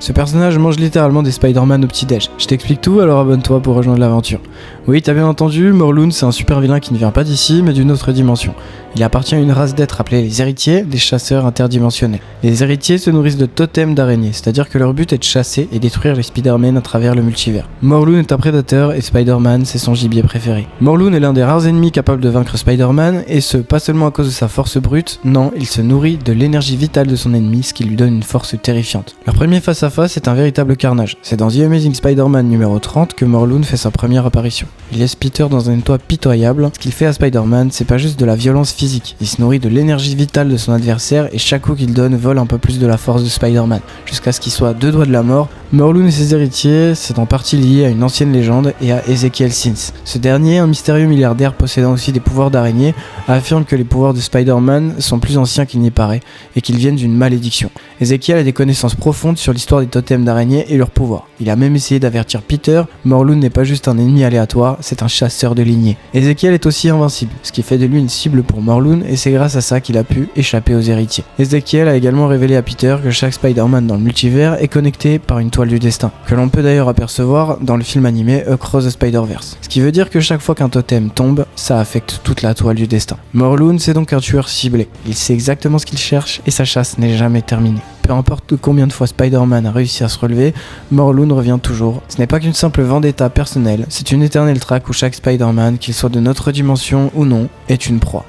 Ce personnage mange littéralement des Spider-Man au petit-déj. Je t'explique tout, alors abonne-toi pour rejoindre l'aventure. Oui, t'as bien entendu, Morlun c'est un super vilain qui ne vient pas d'ici, mais d'une autre dimension. Il appartient à une race d'êtres appelés les héritiers, des chasseurs interdimensionnels. Les héritiers se nourrissent de totems d'araignées, c'est-à-dire que leur but est de chasser et détruire les Spider-Man à travers le multivers. Morlun est un prédateur et Spider-Man c'est son gibier préféré. Morlun est l'un des rares ennemis capables de vaincre Spider-Man, et ce, pas seulement à cause de sa force brute, non, il se nourrit de l'énergie vitale de son ennemi, ce qui lui donne une force terrifiante. Leur premier face-à-face est un véritable carnage. C'est dans The Amazing Spider-Man numéro 30 que Morlun fait sa première apparition. Il laisse Peter dans un état pitoyable. Ce qu'il fait à Spider-Man, c'est pas juste de la violence physique. Il se nourrit de l'énergie vitale de son adversaire et chaque coup qu'il donne vole un peu plus de la force de Spider-Man, jusqu'à ce qu'il soit à 2 doigts de la mort. Morlun et ses héritiers, c'est en partie lié à une ancienne légende et à Ezekiel Sins. Ce dernier, un mystérieux milliardaire possédant aussi des pouvoirs d'araignée, affirme que les pouvoirs de Spider-Man sont plus anciens qu'il n'y paraît et qu'ils viennent d'une malédiction. Ezekiel a des connaissances profondes sur l'histoire des totems d'araignées et leurs pouvoirs. Il a même essayé d'avertir Peter, Morlun n'est pas juste un ennemi aléatoire, c'est un chasseur de lignée. Ezekiel est aussi invincible, ce qui fait de lui une cible pour Morlun et c'est grâce à ça qu'il a pu échapper aux héritiers. Ezekiel a également révélé à Peter que chaque Spider-Man dans le multivers est connecté par une toile du destin, que l'on peut d'ailleurs apercevoir dans le film animé Across the Spider-Verse. Ce qui veut dire que chaque fois qu'un totem tombe, ça affecte toute la toile du destin. Morlun c'est donc un tueur ciblé, il sait exactement ce qu'il cherche et sa chasse n'est jamais terminée. Peu importe combien de fois Spider-Man a réussi à se relever, Morlun revient toujours. Ce n'est pas qu'une simple vendetta personnelle, c'est une éternelle traque où chaque Spider-Man, qu'il soit de notre dimension ou non, est une proie.